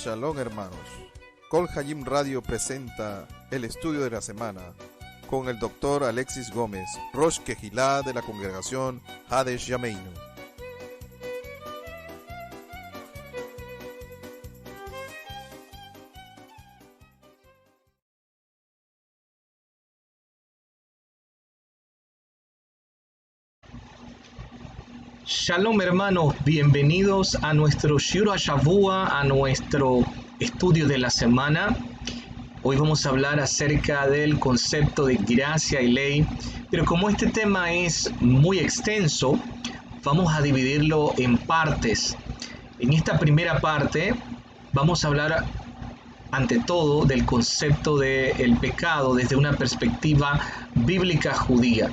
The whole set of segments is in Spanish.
Shalom, hermanos. Kol Hayim Radio presenta el estudio de la semana con el doctor Alexis Gómez, Rosh Kehilá de la congregación Hades Yameinu. Shalom, hermanos, bienvenidos a nuestro Shiur HaShavua, a nuestro estudio de la semana. Hoy vamos a hablar acerca del concepto de gracia y ley, pero como este tema es muy extenso, vamos a dividirlo en partes. En esta primera parte vamos a hablar ante todo del concepto del pecado desde una perspectiva bíblica judía.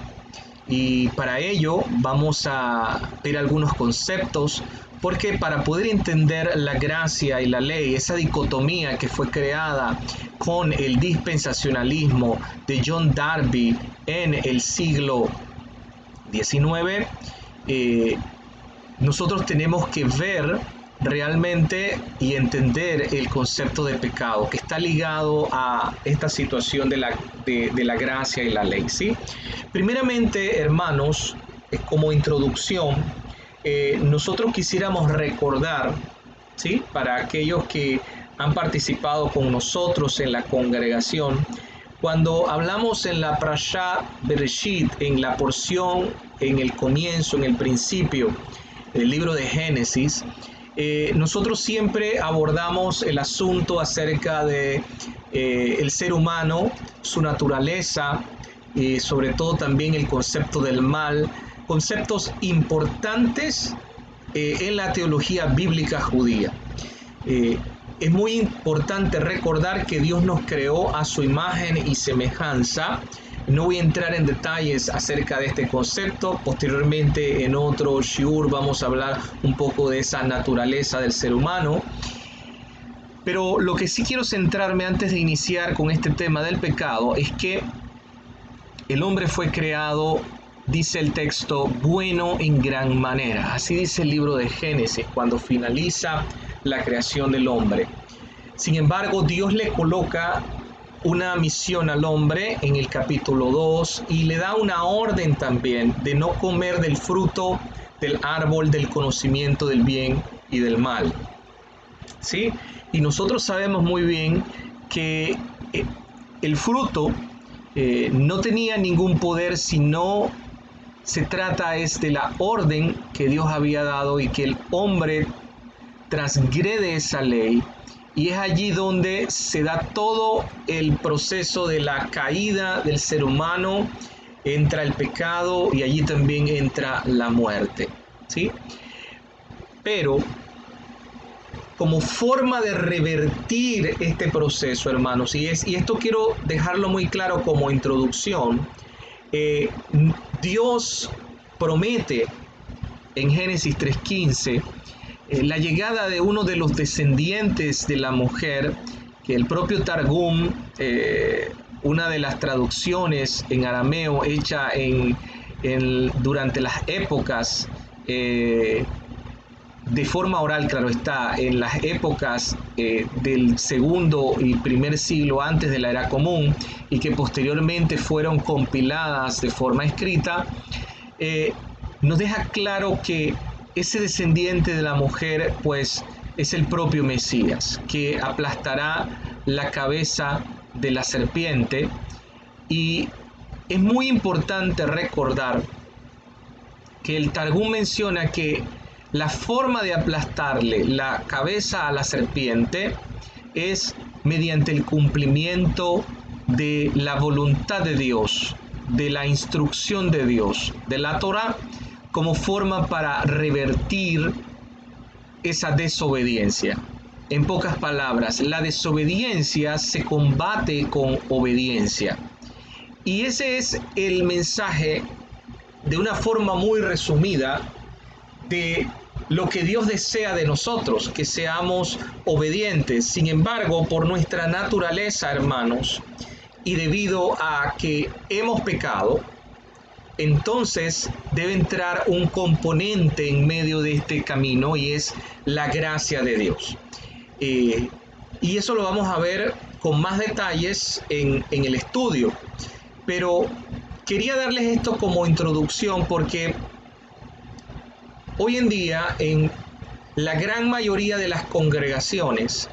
Y para ello vamos a ver algunos conceptos, porque para poder entender la gracia y la ley, esa dicotomía que fue creada con el dispensacionalismo de John Darby en el siglo XIX, nosotros tenemos que ver realmente y entender el concepto de pecado que está ligado a esta situación de la gracia y la ley, ¿sí? Primeramente, hermanos, como introducción, nosotros quisiéramos recordar, ¿sí?, para aquellos que han participado con nosotros en la congregación, cuando hablamos en la Parashá Bereshit, en la porción, en el comienzo, en el principio del libro de Génesis, nosotros siempre abordamos el asunto acerca de el ser humano, su naturaleza, y sobre todo también el concepto del mal, conceptos importantes en la teología bíblica judía. Es muy importante recordar que Dios nos creó a su imagen y semejanza. No voy a entrar en detalles acerca de este concepto. Posteriormente, en otro shiur, vamos a hablar un poco de esa naturaleza del ser humano. Pero lo que sí quiero centrarme antes de iniciar con este tema del pecado es que el hombre fue creado, dice el texto, bueno en gran manera. Así dice el libro de Génesis cuando finaliza la creación del hombre. Sin embargo, Dios le coloca una misión al hombre en el capítulo 2 y le da una orden también de no comer del fruto del árbol del conocimiento del bien y del mal, ¿sí? Y nosotros sabemos muy bien que el fruto no tenía ningún poder, sino se trata es de la orden que Dios había dado y que el hombre transgrede esa ley. Y es allí donde se da todo el proceso de la caída del ser humano, entra el pecado y allí también entra la muerte, ¿sí? Pero como forma de revertir este proceso, hermanos, y esto quiero dejarlo muy claro como introducción, Dios promete en Génesis 3:15 la llegada de uno de los descendientes de la mujer, que el propio Targum, una de las traducciones en arameo hecha durante las épocas, de forma oral, claro está, en las épocas del segundo y primer siglo antes de la era común y que posteriormente fueron compiladas de forma escrita, nos deja claro que ese descendiente de la mujer pues es el propio Mesías, que aplastará la cabeza de la serpiente. Y es muy importante recordar que el Targum menciona que la forma de aplastarle la cabeza a la serpiente es mediante el cumplimiento de la voluntad de Dios, de la instrucción de Dios, de la Torá, como forma para revertir esa desobediencia. En pocas palabras, la desobediencia se combate con obediencia. Y ese es el mensaje, de una forma muy resumida, de lo que Dios desea de nosotros, que seamos obedientes. Sin embargo, por nuestra naturaleza, hermanos, y debido a que hemos pecado, entonces debe entrar un componente en medio de este camino y es la gracia de Dios. y eso lo vamos a ver con más detalles en el estudio. Pero quería darles esto como introducción porque hoy en día en la gran mayoría de las congregaciones,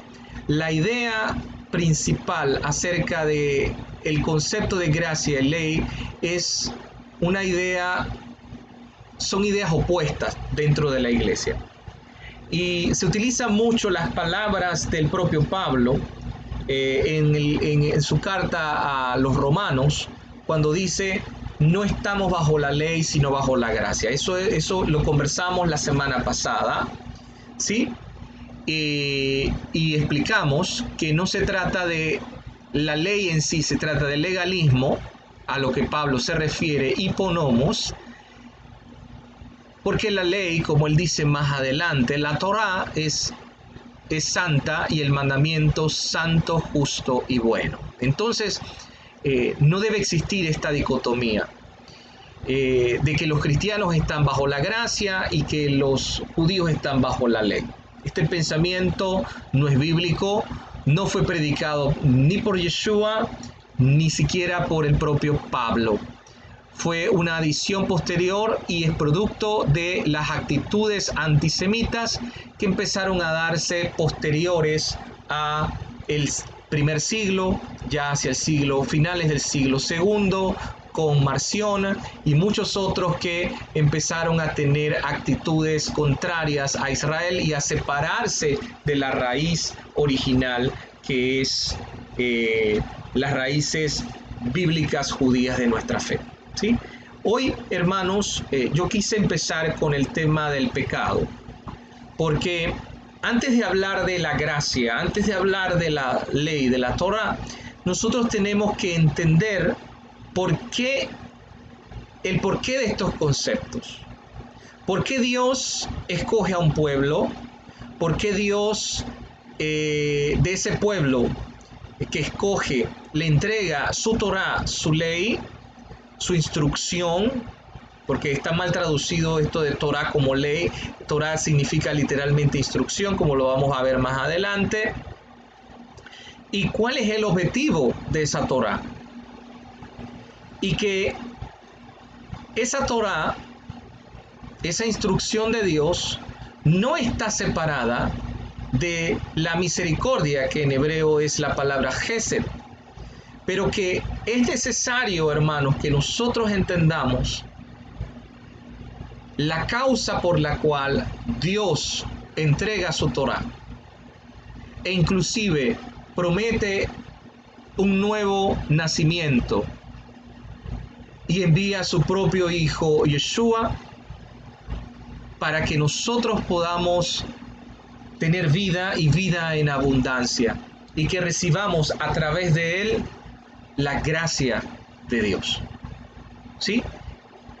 la idea principal acerca de el concepto de gracia y ley es una idea, son ideas opuestas dentro de la iglesia. Y se utilizan mucho las palabras del propio Pablo en su carta a los romanos, cuando dice: no estamos bajo la ley, sino bajo la gracia. Eso lo conversamos la semana pasada, ¿sí? Y explicamos que no se trata de la ley en sí, se trata del legalismo, a lo que Pablo se refiere, hiponomos, porque la ley, como él dice más adelante, la Torá es santa y el mandamiento santo, justo y bueno. Entonces, no debe existir esta dicotomía de que los cristianos están bajo la gracia y que los judíos están bajo la ley. Este pensamiento no es bíblico, no fue predicado ni por Yeshua, ni siquiera por el propio Pablo. Fue una adición posterior y es producto de las actitudes antisemitas que empezaron a darse posteriores a el primer siglo, ya hacia el siglo, finales del siglo segundo, con Marción y muchos otros que empezaron a tener actitudes contrarias a Israel y a separarse de la raíz original, que es las raíces bíblicas judías de nuestra fe. ¿Sí? Hoy, hermanos, yo quise empezar con el tema del pecado, porque antes de hablar de la gracia, antes de hablar de la ley, de la Torá, nosotros tenemos que entender el porqué de estos conceptos. ¿Por qué Dios escoge a un pueblo? ¿Por qué Dios de ese pueblo que escoge le entrega su Torá, su ley, su instrucción? Porque está mal traducido esto de Torá como ley. Torá significa literalmente instrucción, como lo vamos a ver más adelante. ¿Y cuál es el objetivo de esa Torá? Y que esa Torá, esa instrucción de Dios, no está separada de la misericordia, que en hebreo es la palabra Gesed, pero que es necesario, hermanos, que nosotros entendamos la causa por la cual Dios entrega su Torá e inclusive promete un nuevo nacimiento y envía a su propio Hijo Yeshua para que nosotros podamos tener vida y vida en abundancia y que recibamos a través de él la gracia de Dios. ¿Sí?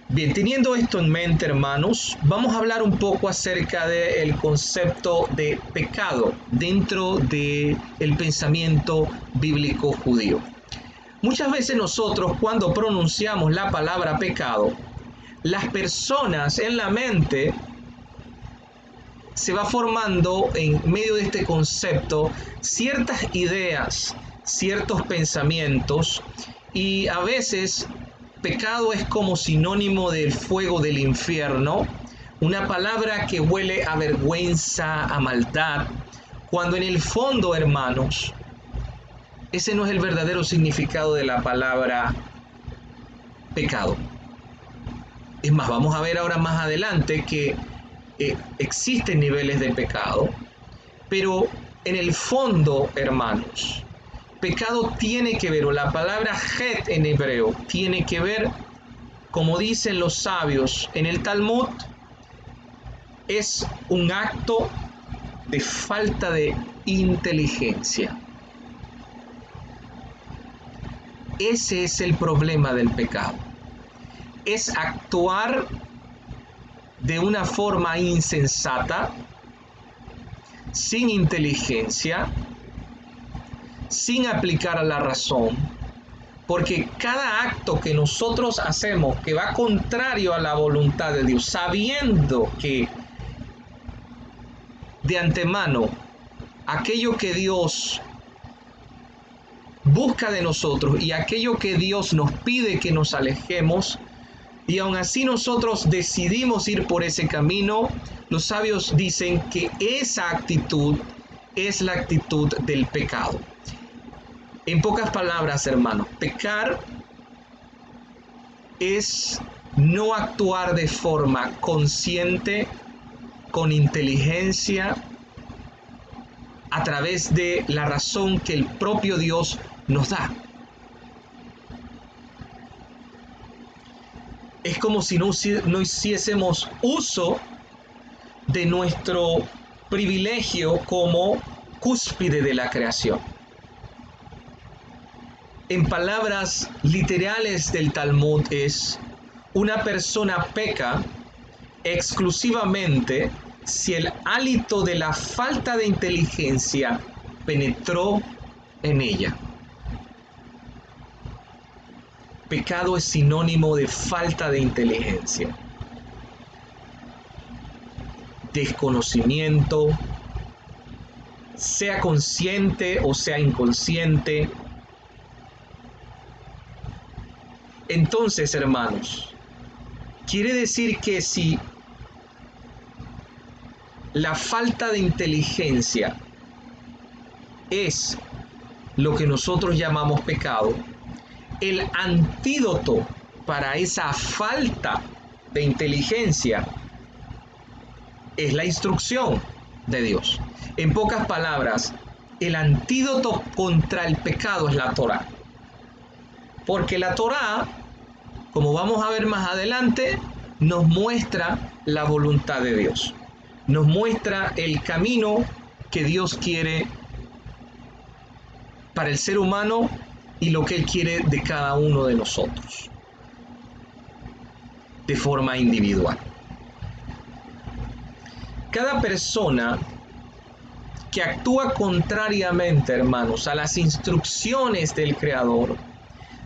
Bien, teniendo esto en mente, hermanos, vamos a hablar un poco acerca del concepto de pecado dentro del pensamiento bíblico judío. Muchas veces nosotros, cuando pronunciamos la palabra pecado, las personas en la mente se va formando en medio de este concepto ciertas ideas, ciertos pensamientos, y a veces pecado es como sinónimo del fuego del infierno, una palabra que huele a vergüenza, a maldad, cuando en el fondo, hermanos, ese no es el verdadero significado de la palabra pecado. Es más, vamos a ver ahora más adelante que existen niveles de pecado, pero en el fondo, hermanos, pecado tiene que ver, o la palabra het en hebreo, tiene que ver, como dicen los sabios en el Talmud, es un acto de falta de inteligencia. Ese es el problema del pecado. Es actuar de una forma insensata, sin inteligencia, sin aplicar a la razón, porque cada acto que nosotros hacemos que va contrario a la voluntad de Dios, sabiendo que de antemano aquello que Dios busca de nosotros y aquello que Dios nos pide que nos alejemos, y aún así nosotros decidimos ir por ese camino, los sabios dicen que esa actitud es la actitud del pecado. En pocas palabras, hermanos, pecar es no actuar de forma consciente, con inteligencia, a través de la razón que el propio Dios nos da. Es como si no hiciésemos uso de nuestro privilegio como cúspide de la creación. En palabras literales del Talmud es: una persona peca exclusivamente si el hálito de la falta de inteligencia penetró en ella. Pecado es sinónimo de falta de inteligencia, desconocimiento, sea consciente o sea inconsciente. Entonces, hermanos, quiere decir que si la falta de inteligencia es lo que nosotros llamamos pecado, el antídoto para esa falta de inteligencia es la instrucción de Dios. En pocas palabras, el antídoto contra el pecado es la Torá. Porque la Torá, como vamos a ver más adelante, nos muestra la voluntad de Dios. Nos muestra el camino que Dios quiere para el ser humano y lo que Él quiere de cada uno de nosotros, de forma individual. Cada persona que actúa contrariamente, hermanos, a las instrucciones del Creador,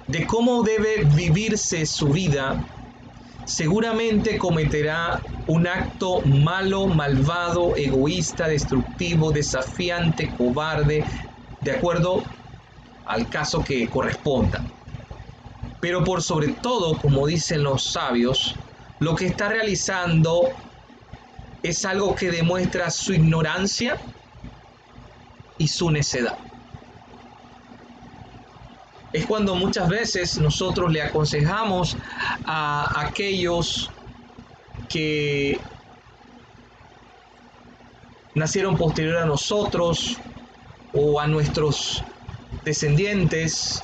de cómo debe vivirse su vida, seguramente cometerá un acto malo, malvado, egoísta, destructivo, desafiante, cobarde, de acuerdo al caso que corresponda. Pero por sobre todo, como dicen los sabios, lo que está realizando es algo que demuestra su ignorancia y su necedad. Es cuando muchas veces nosotros le aconsejamos a aquellos que nacieron posterior a nosotros o a nuestros descendientes,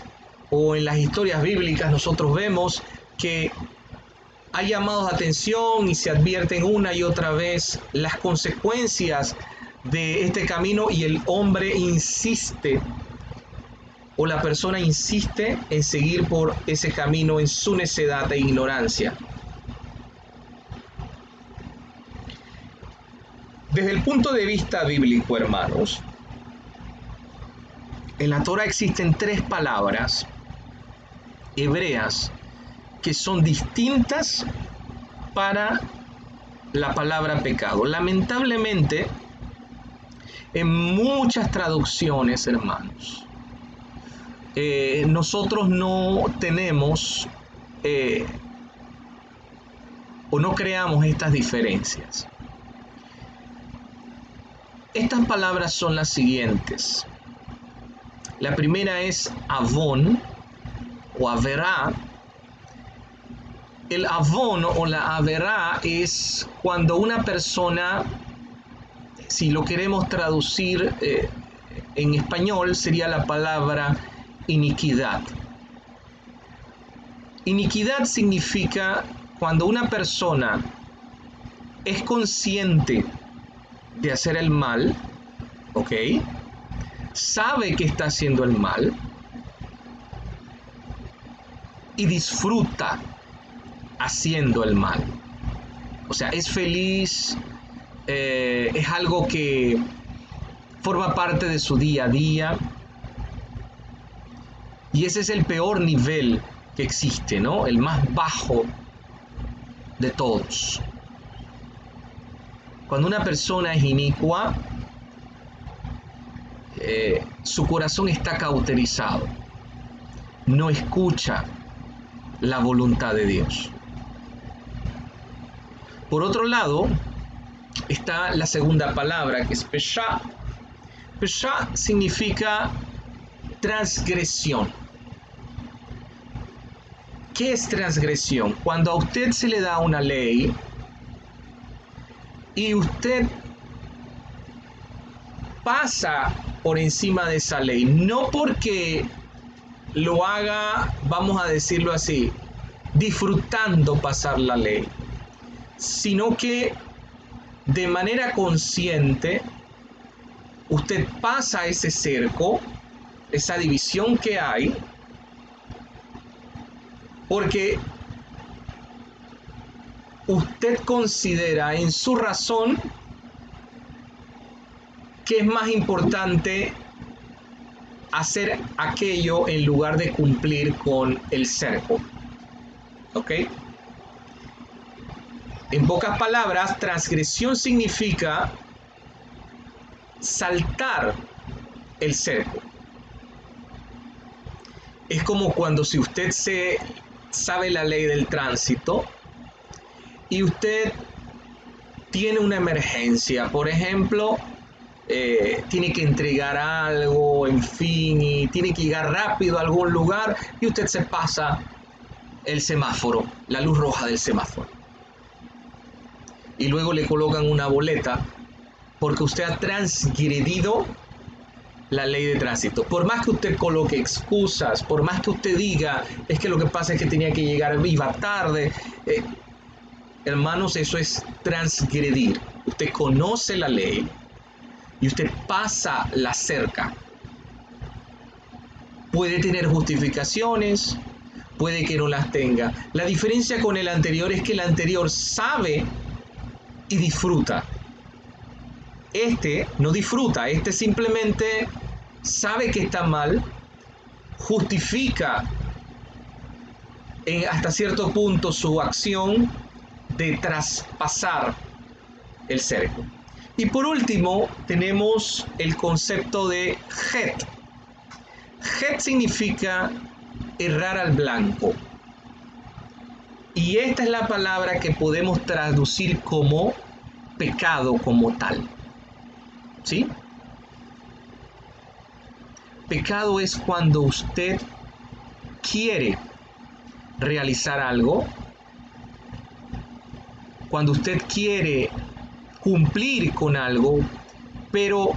o en las historias bíblicas nosotros vemos que hay llamados de atención y se advierten una y otra vez las consecuencias de este camino, y el hombre insiste, o la persona insiste en seguir por ese camino en su necedad e ignorancia. Desde el punto de vista bíblico, hermanos, en la Torá existen 3 palabras hebreas que son distintas para la palabra pecado. Lamentablemente, en muchas traducciones, hermanos, nosotros no tenemos o no creamos estas diferencias. Estas palabras son las siguientes. La primera es avón o averá. El avón o la averá es cuando una persona, si lo queremos traducir en español, sería la palabra iniquidad. Iniquidad significa cuando una persona es consciente de hacer el mal, ¿ok? Sabe que está haciendo el mal y disfruta haciendo el mal. O sea, es feliz, es algo que forma parte de su día a día. Y ese es el peor nivel que existe, ¿no? El más bajo de todos. Cuando una persona es inicua, su corazón está cauterizado, no escucha la voluntad de Dios. Por otro lado, está la segunda palabra, que es pesha. Pesha significa transgresión. ¿Qué es transgresión? Cuando a usted se le da una ley y usted pasa por encima de esa ley, no porque lo haga, vamos a decirlo así, disfrutando pasar la ley, sino que de manera consciente usted pasa ese cerco, esa división que hay, porque usted considera en su razón que es más importante hacer aquello en lugar de cumplir con el cerco. ¿Ok? En pocas palabras, transgresión significa saltar el cerco. Es como cuando si usted sabe la ley del tránsito y usted tiene una emergencia, por ejemplo, tiene que entregar algo, en fin, y tiene que llegar rápido a algún lugar y usted se pasa el semáforo, la luz roja del semáforo. Y luego le colocan una boleta porque usted ha transgredido la ley de tránsito. Por más que usted coloque excusas, por más que usted diga, es que lo que pasa es que tenía que llegar, iba tarde. Hermanos, eso es transgredir. Usted conoce la ley y usted pasa la cerca. Puede tener justificaciones, puede que no las tenga. La diferencia con el anterior es que el anterior sabe y disfruta. Este no disfruta, este simplemente sabe que está mal, justifica hasta cierto punto su acción de traspasar el cerco. Y por último tenemos el concepto de het. Het significa errar al blanco. Y esta es la palabra que podemos traducir como pecado como tal. ¿Sí? Pecado es cuando usted quiere realizar algo, cuando usted quiere cumplir con algo, pero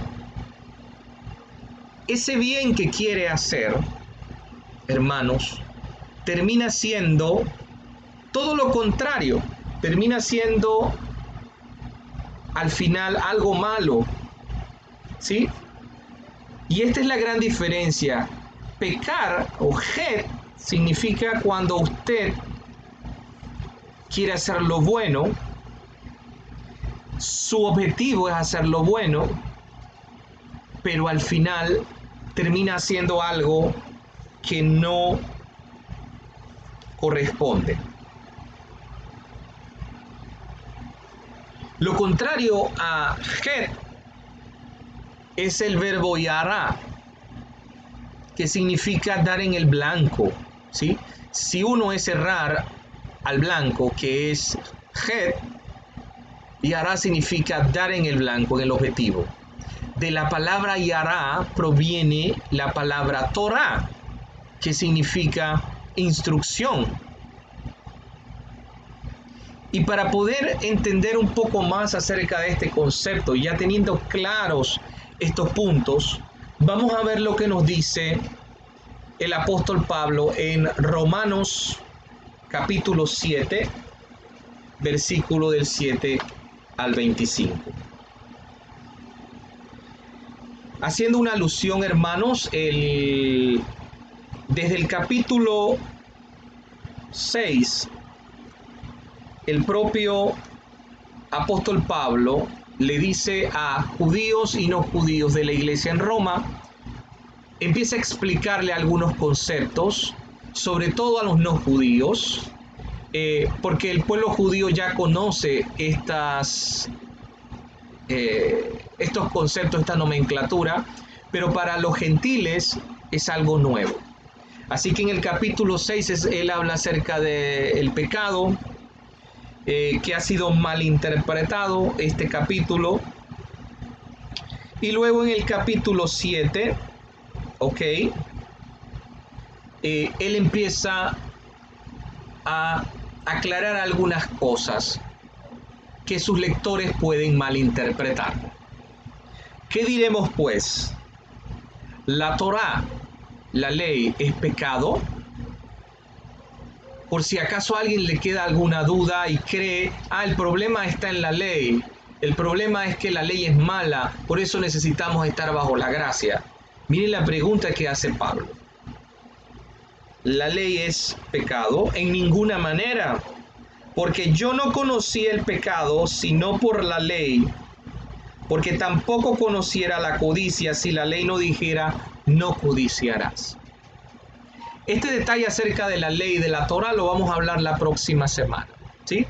ese bien que quiere hacer, hermanos, termina siendo todo lo contrario, termina siendo al final algo malo, ¿sí? Y esta es la gran diferencia. Pecar o het significa cuando usted quiere hacer lo bueno, su objetivo es hacer lo bueno, pero al final termina haciendo algo que no corresponde. Lo contrario a het es el verbo yara, que significa dar en el blanco, ¿sí? Si uno es errar al blanco, que es het, yara significa dar en el blanco, en el objetivo. De la palabra yara proviene la palabra Torah, que significa instrucción. Y para poder entender un poco más acerca de este concepto, ya teniendo claros estos puntos, vamos a ver lo que nos dice el apóstol Pablo en Romanos capítulo 7, versículo del 7 al 25. Haciendo una alusión, hermanos, desde el capítulo 6, el propio apóstol Pablo le dice a judíos y no judíos de la iglesia en Roma, empieza a explicarle algunos conceptos, sobre todo a los no judíos, porque el pueblo judío ya conoce estos conceptos, esta nomenclatura, pero para los gentiles es algo nuevo. Así que en el capítulo 6 él habla acerca del pecado, que ha sido malinterpretado este capítulo. Y luego en el capítulo 7, ok, él empieza a aclarar algunas cosas que sus lectores pueden malinterpretar. ¿Qué diremos pues? ¿La Torá, la ley, es pecado? Por si acaso a alguien le queda alguna duda y cree, el problema está en la ley, el problema es que la ley es mala, por eso necesitamos estar bajo la gracia. Miren la pregunta que hace Pablo. ¿La ley es pecado? En ninguna manera, porque yo no conocí el pecado sino por la ley, porque tampoco conociera la codicia si la ley no dijera, no codiciarás. Este detalle acerca de la ley de la Torá lo vamos a hablar la próxima semana, ¿sí?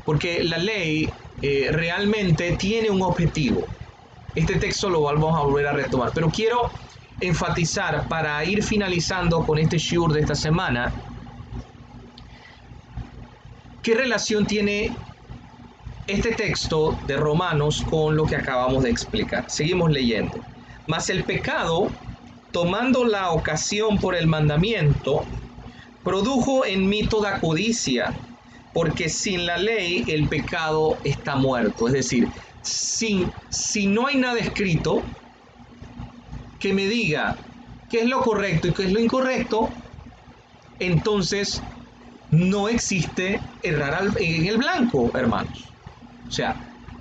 Porque la ley realmente tiene un objetivo. Este texto lo vamos a volver a retomar, pero quiero enfatizar para ir finalizando con este shiur de esta semana, ¿qué relación tiene este texto de Romanos con lo que acabamos de explicar? Seguimos leyendo. Mas el pecado, tomando la ocasión por el mandamiento, produjo en mí toda codicia, porque sin la ley el pecado está muerto. Es decir, si no hay nada escrito que me diga qué es lo correcto y qué es lo incorrecto, entonces no existe errar en el blanco, hermanos. O sea,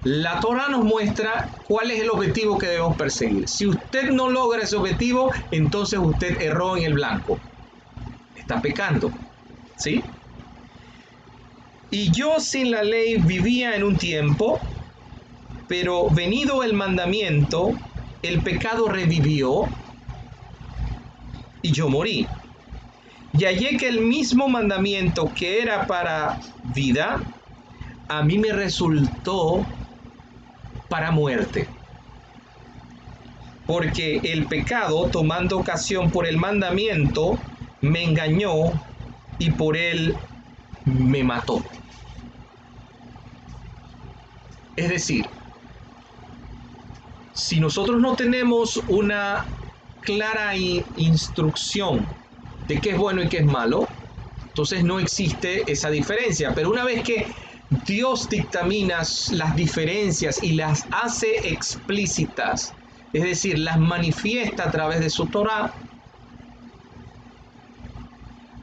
la Torá nos muestra cuál es el objetivo que debemos perseguir. Si usted no logra ese objetivo, entonces usted erró en el blanco. Está pecando, ¿sí? Y yo sin la ley vivía en un tiempo, pero venido el mandamiento, el pecado revivió y yo morí. Y hallé que el mismo mandamiento que era para vida, a mí me resultó para muerte. Porque el pecado, tomando ocasión por el mandamiento, me engañó y por él me mató. Es decir, si nosotros no tenemos una clara instrucción de qué es bueno y qué es malo, entonces no existe esa diferencia. Pero una vez que Dios dictamina las diferencias y las hace explícitas, es decir, las manifiesta a través de su Torá,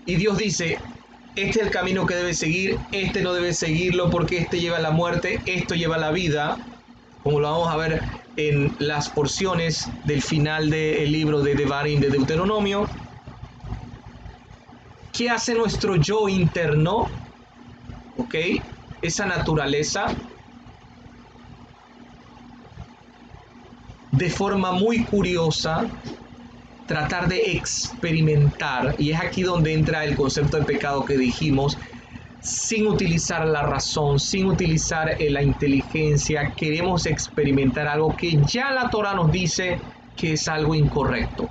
y Dios dice, este es el camino que debe seguir, este no debe seguirlo porque este lleva a la muerte, esto lleva a la vida, como lo vamos a ver en las porciones del final del libro de Devarim, de Deuteronomio. ¿Qué hace nuestro yo interno? ¿Ok? Esa naturaleza, de forma muy curiosa, tratar de experimentar, y es aquí donde entra el concepto de pecado que dijimos, sin utilizar la razón, sin utilizar la inteligencia, queremos experimentar algo que ya la Torá nos dice que es algo incorrecto.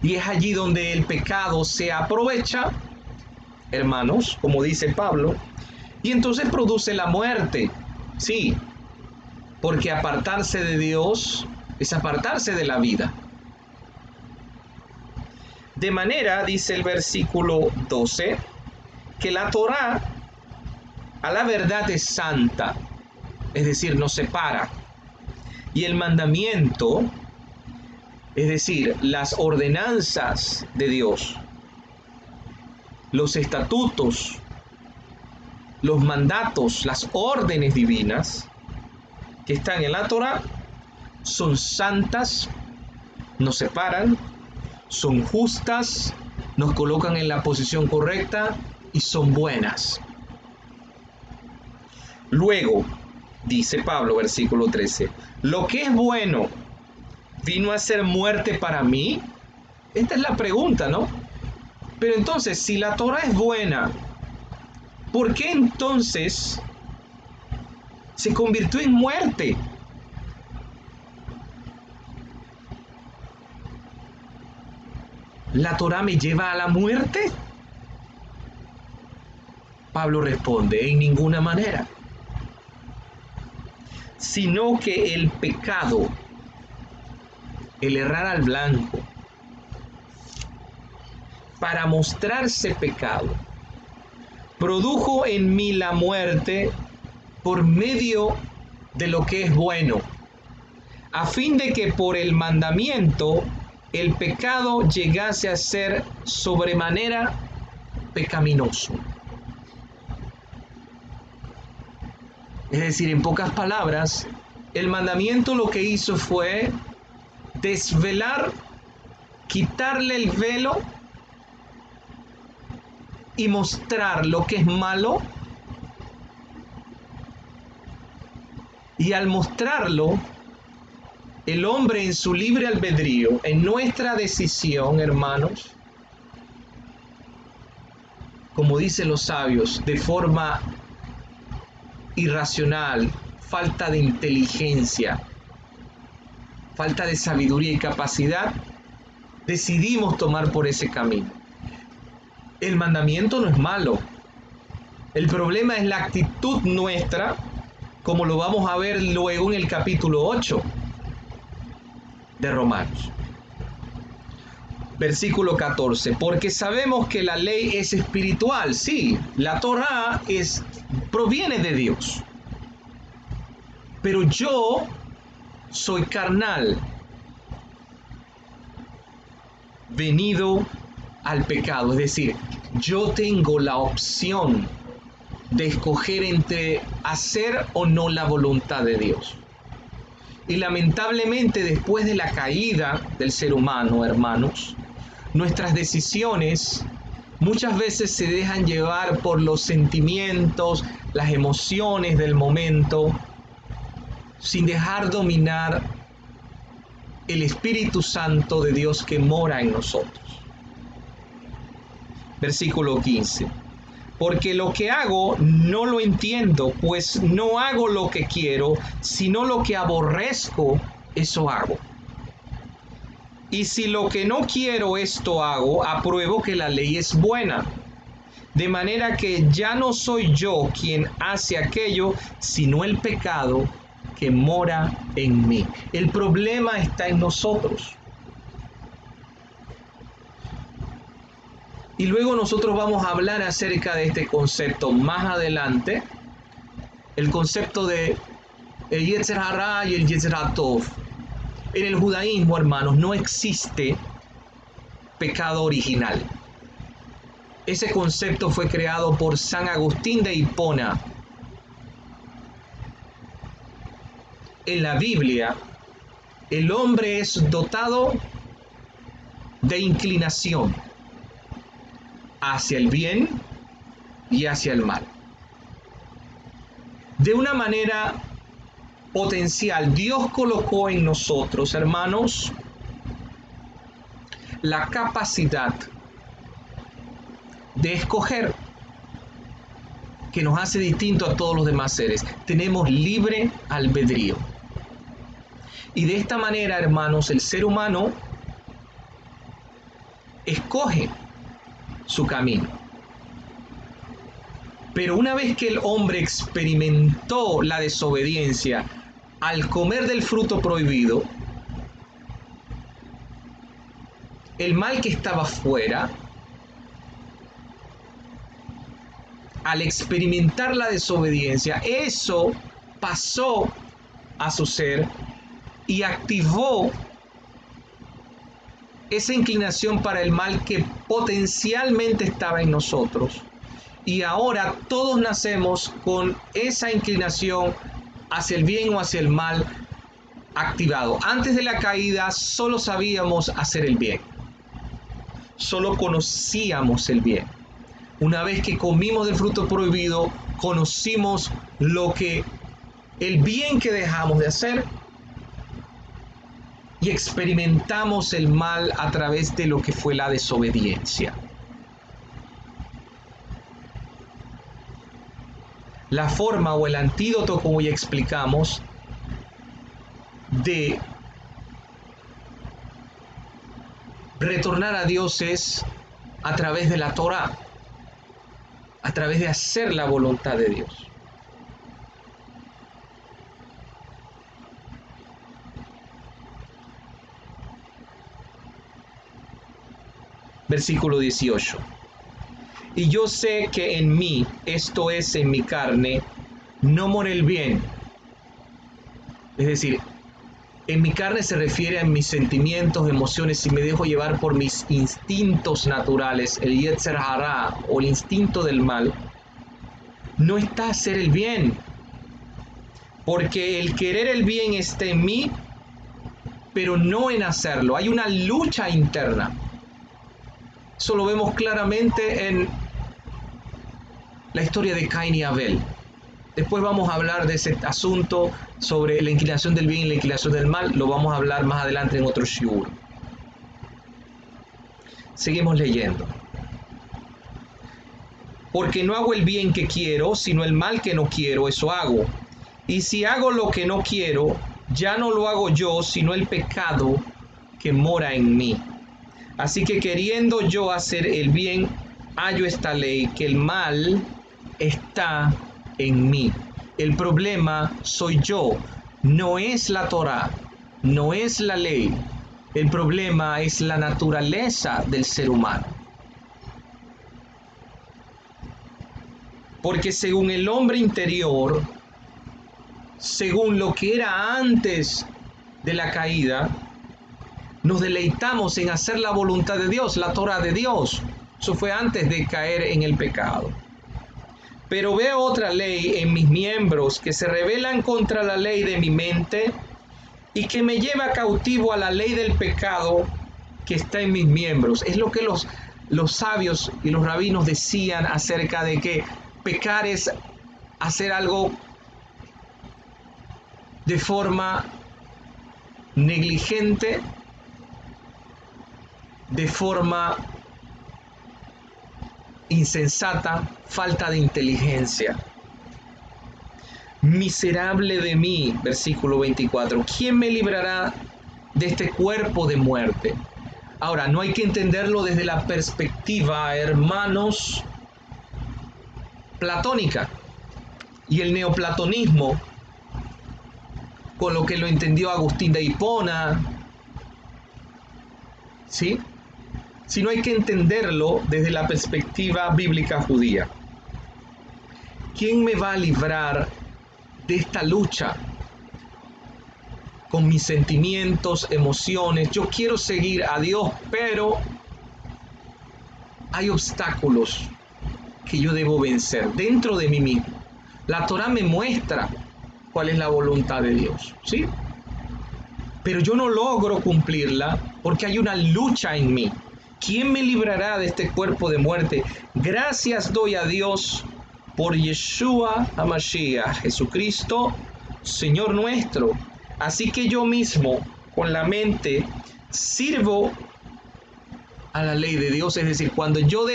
Y es allí donde el pecado se aprovecha, hermanos, como dice Pablo, y entonces produce la muerte. Sí, porque apartarse de Dios es apartarse de la vida. De manera, dice el versículo 12, que la Torá a la verdad es santa, es decir, nos separa. Y el mandamiento, es decir, las ordenanzas de Dios, los estatutos, los mandatos, las órdenes divinas que están en la Torá, son santas, nos separan, son justas, nos colocan en la posición correcta y son buenas. Luego, dice Pablo, versículo 13, lo que es bueno vino a ser muerte para mí. Esta es la pregunta, ¿no? Pero entonces, si la Torá es buena, ¿por qué entonces se convirtió en muerte? ¿La Torá me lleva a la muerte? Pablo responde, en ninguna manera, sino que el pecado, el errar al blanco, para mostrarse pecado, produjo en mí la muerte por medio de lo que es bueno, a fin de que por el mandamiento el pecado llegase a ser sobremanera pecaminoso. Es decir, en pocas palabras, el mandamiento lo que hizo fue desvelar, quitarle el velo y mostrar lo que es malo. Y al mostrarlo, el hombre en su libre albedrío, en nuestra decisión, hermanos, como dicen los sabios, de forma irracional, falta de inteligencia, falta de sabiduría y capacidad, decidimos tomar por ese camino. El mandamiento no es malo. El problema es la actitud nuestra, como lo vamos a ver luego en el capítulo 8 de Romanos. Versículo 14, porque sabemos que la ley es espiritual, sí, la Torá proviene de Dios, pero yo soy carnal, venido al pecado, es decir, yo tengo la opción de escoger entre hacer o no la voluntad de Dios. Y lamentablemente después de la caída del ser humano, hermanos, nuestras decisiones muchas veces se dejan llevar por los sentimientos, las emociones del momento, sin dejar dominar el Espíritu Santo de Dios que mora en nosotros. Versículo 15. Porque lo que hago no lo entiendo, pues no hago lo que quiero, sino lo que aborrezco, eso hago. Y si lo que no quiero esto hago, apruebo que la ley es buena. De manera que ya no soy yo quien hace aquello, sino el pecado que mora en mí. El problema está en nosotros. Y luego nosotros vamos a hablar acerca de este concepto más adelante, el concepto de el Yetzer Hara y el Yetzer Hatov. En el judaísmo, hermanos, no existe pecado original. Ese concepto fue creado por San Agustín de Hipona. En la Biblia, el hombre es dotado de inclinación hacia el bien y hacia el mal. De una manera potencial, Dios colocó en nosotros, hermanos, la capacidad de escoger, que nos hace distinto a todos los demás seres. Tenemos libre albedrío. Y de esta manera, hermanos, el ser humano escoge su camino. Pero una vez que el hombre experimentó la desobediencia al comer del fruto prohibido, el mal que estaba fuera, al experimentar la desobediencia, eso pasó a su ser y activó esa inclinación para el mal que potencialmente estaba en nosotros. Y ahora todos nacemos con esa inclinación hacia el bien o hacia el mal activado. Antes de la caída solo sabíamos hacer el bien, solo conocíamos el bien. Una vez que comimos del fruto prohibido, conocimos el bien que dejamos de hacer y experimentamos el mal a través de lo que fue la desobediencia. La forma o el antídoto, como ya explicamos, de retornar a Dios es a través de la Torá, a través de hacer la voluntad de Dios. Versículo 18. Y yo sé que en mí, esto es en mi carne, no mora el bien. Es decir, en mi carne se refiere a mis sentimientos, emociones, si me dejo llevar por mis instintos naturales, el Yetzer Hara o el instinto del mal, no está hacer el bien. Porque el querer el bien está en mí, pero no en hacerlo. Hay una lucha interna. Eso lo vemos claramente en la historia de Caín y Abel. Después vamos a hablar de ese asunto sobre la inclinación del bien y la inclinación del mal. Lo vamos a hablar más adelante en otro shiur. Seguimos leyendo. Porque no hago el bien que quiero, sino el mal que no quiero, eso hago. Y si hago lo que no quiero, ya no lo hago yo, sino el pecado que mora en mí. Así que queriendo yo hacer el bien, hallo esta ley, que el mal está en mí. El problema soy yo, no es la Torá, no es la ley. El problema es la naturaleza del ser humano. Porque según el hombre interior, según lo que era antes de la caída, nos deleitamos en hacer la voluntad de Dios, la Torá de Dios. Eso fue antes de caer en el pecado. Pero veo otra ley en mis miembros que se rebelan contra la ley de mi mente y que me lleva cautivo a la ley del pecado que está en mis miembros. Es lo que los sabios y los rabinos decían acerca de que pecar es hacer algo de forma negligente, de forma insensata, falta de inteligencia. Miserable de mí, versículo 24, ¿quién me librará de este cuerpo de muerte? Ahora, no hay que entenderlo desde la perspectiva, hermanos, platónica y el neoplatonismo, con lo que lo entendió Agustín de Hipona, ¿sí? Sino hay que entenderlo desde la perspectiva bíblica judía. ¿Quién me va a librar de esta lucha con mis sentimientos, emociones? Yo quiero seguir a Dios, pero hay obstáculos que yo debo vencer dentro de mí mismo. La Torá me muestra cuál es la voluntad de Dios, ¿sí? Pero yo no logro cumplirla porque hay una lucha en mí. ¿Quién me librará de este cuerpo de muerte? Gracias doy a Dios por Yeshua HaMashiach, Jesucristo, Señor nuestro. Así que yo mismo, con la mente, sirvo a la ley de Dios. Es decir, cuando yo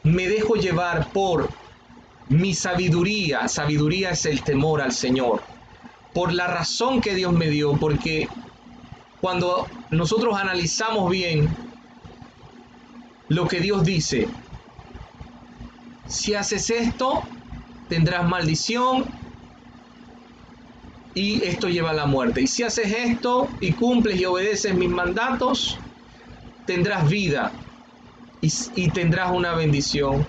me dejo llevar por mi sabiduría, sabiduría es el temor al Señor, por la razón que Dios me dio, porque cuando nosotros analizamos bien lo que Dios dice, si haces esto, tendrás maldición y esto lleva a la muerte. Y si haces esto y cumples y obedeces mis mandatos, tendrás vida y tendrás una bendición.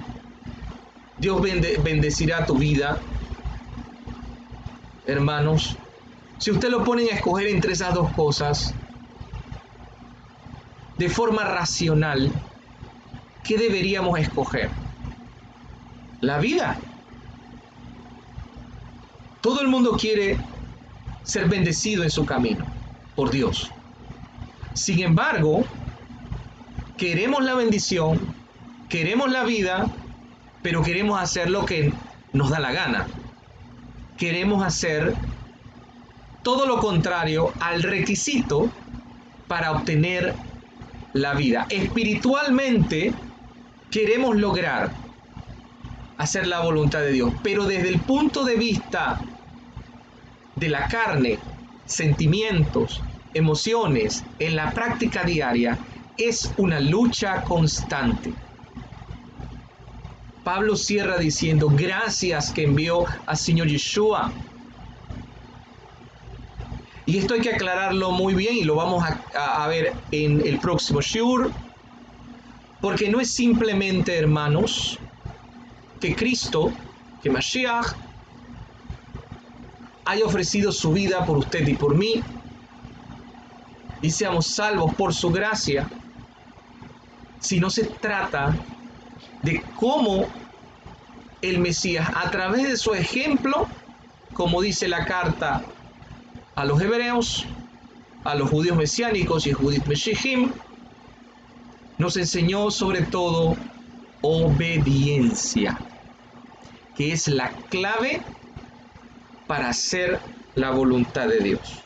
Dios bendecirá tu vida, hermanos. Si usted lo ponen a escoger entre esas dos cosas, de forma racional, ¿qué deberíamos escoger? La vida. Todo el mundo quiere ser bendecido en su camino por Dios. Sin embargo, queremos la bendición, queremos la vida, pero queremos hacer lo que nos da la gana. Queremos hacer todo lo contrario al requisito para obtener la vida. Espiritualmente queremos lograr hacer la voluntad de Dios, pero desde el punto de vista de la carne, sentimientos, emociones, en la práctica diaria, es una lucha constante. Pablo cierra diciendo, gracias que envió al Señor Yeshua. Y esto hay que aclararlo muy bien y lo vamos a ver en el próximo shiur, porque no es simplemente, hermanos, que Cristo, que Mashiach, haya ofrecido su vida por usted y por mí, y seamos salvos por su gracia, sino se trata de cómo el Mesías, a través de su ejemplo, como dice la carta a los hebreos, a los judíos mesiánicos y judíos meshijim, nos enseñó sobre todo obediencia, que es la clave para hacer la voluntad de Dios.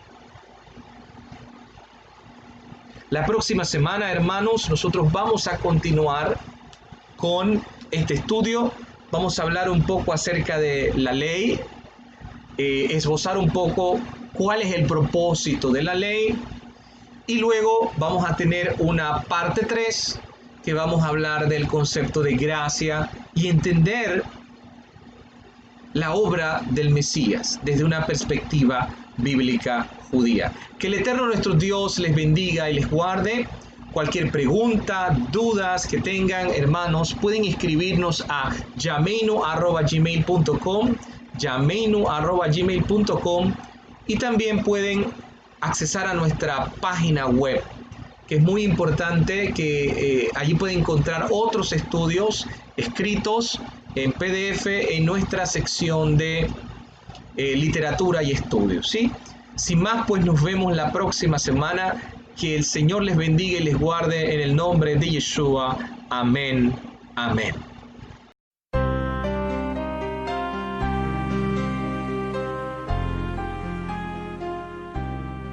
La próxima semana, hermanos, nosotros vamos a continuar con este estudio. Vamos a hablar un poco acerca de la ley, esbozar un poco cuál es el propósito de la ley, y luego vamos a tener una parte 3 que vamos a hablar del concepto de gracia y entender la obra del Mesías desde una perspectiva bíblica judía. Que el Eterno nuestro Dios les bendiga y les guarde. Cualquier pregunta, dudas que tengan, hermanos, pueden escribirnos a yameinu@gmail.com, yameinu@gmail.com, y también pueden accesar a nuestra página web, que es muy importante, que allí pueden encontrar otros estudios escritos en PDF en nuestra sección de literatura y estudios, ¿sí? Sin más, pues nos vemos la próxima semana. Que el Señor les bendiga y les guarde en el nombre de Yeshua. Amén. Amén.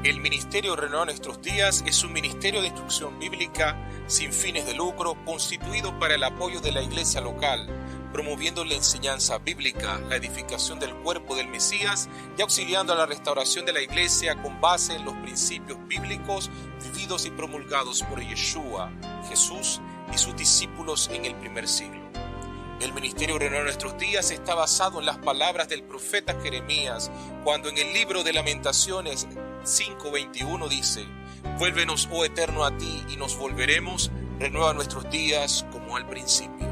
El Ministerio Renueva Nuestros Días es un ministerio de instrucción bíblica sin fines de lucro, constituido para el apoyo de la iglesia local, promoviendo la enseñanza bíblica, la edificación del cuerpo del Mesías y auxiliando a la restauración de la iglesia con base en los principios bíblicos vividos y promulgados por Yeshua, Jesús y sus discípulos en el primer siglo. El Ministerio Renueva Nuestros Días está basado en las palabras del profeta Jeremías, cuando en el libro de Lamentaciones 5:21 dice: Vuélvenos, oh Eterno, a ti, y nos volveremos, renueva nuestros días como al principio.